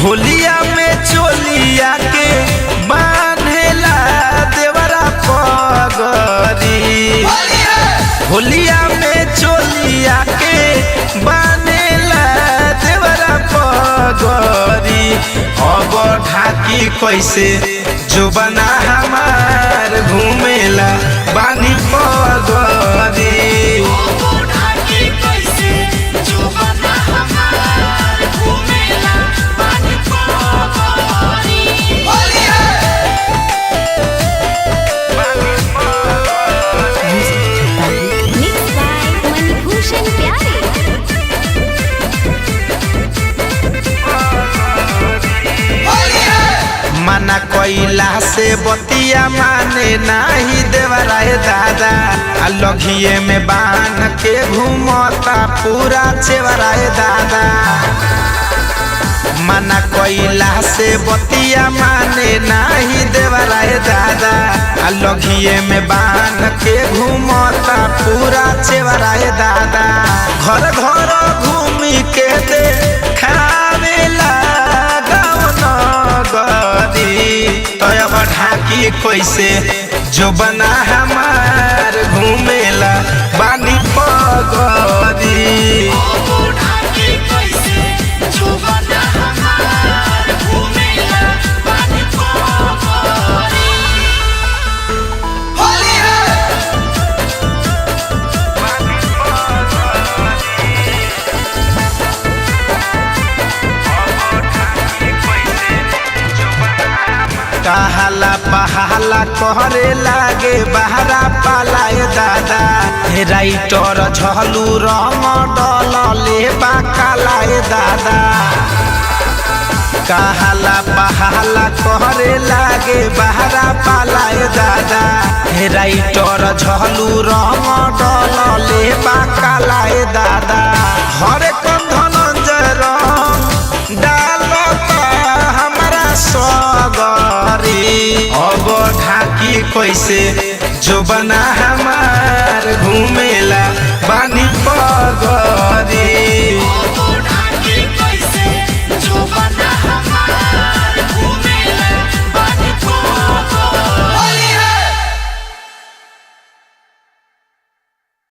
होलिया में चोलिया के बांधेला देवरा पगरी। होलिया में चोलिया के बांधेला देवरा पगरी। अब ढाकी कैसे जो बना हमार घूमेला बानी पगरी। मना कोइला से बतिया माने नाही देवरा दादा। लघिए में बांध के घूमता पूरा चेवरा दादा। मना कोइला से बतिया माने नाही देवरा दादा। लघिए में बांध के घूमता पूरा चेवरा दादा। घर घर घूमी के दे खावेला तब ढाकी कैसे जो बना हमार घूमेला बानी पगरी। कहाला पहाला कहरे लागे बहरा पालाए दादा। राइटर झलू रंग डलले बाकालाए दादा। कहाला पहाला कहरे लागे बहरा पालाए दादा। राइटर झलू रंग डलले बाकालाए दादा। हरे धनंजय रंग डालता हमारा सगरी। अब ढाकी कैसे जो बना हमार घूमेला बानी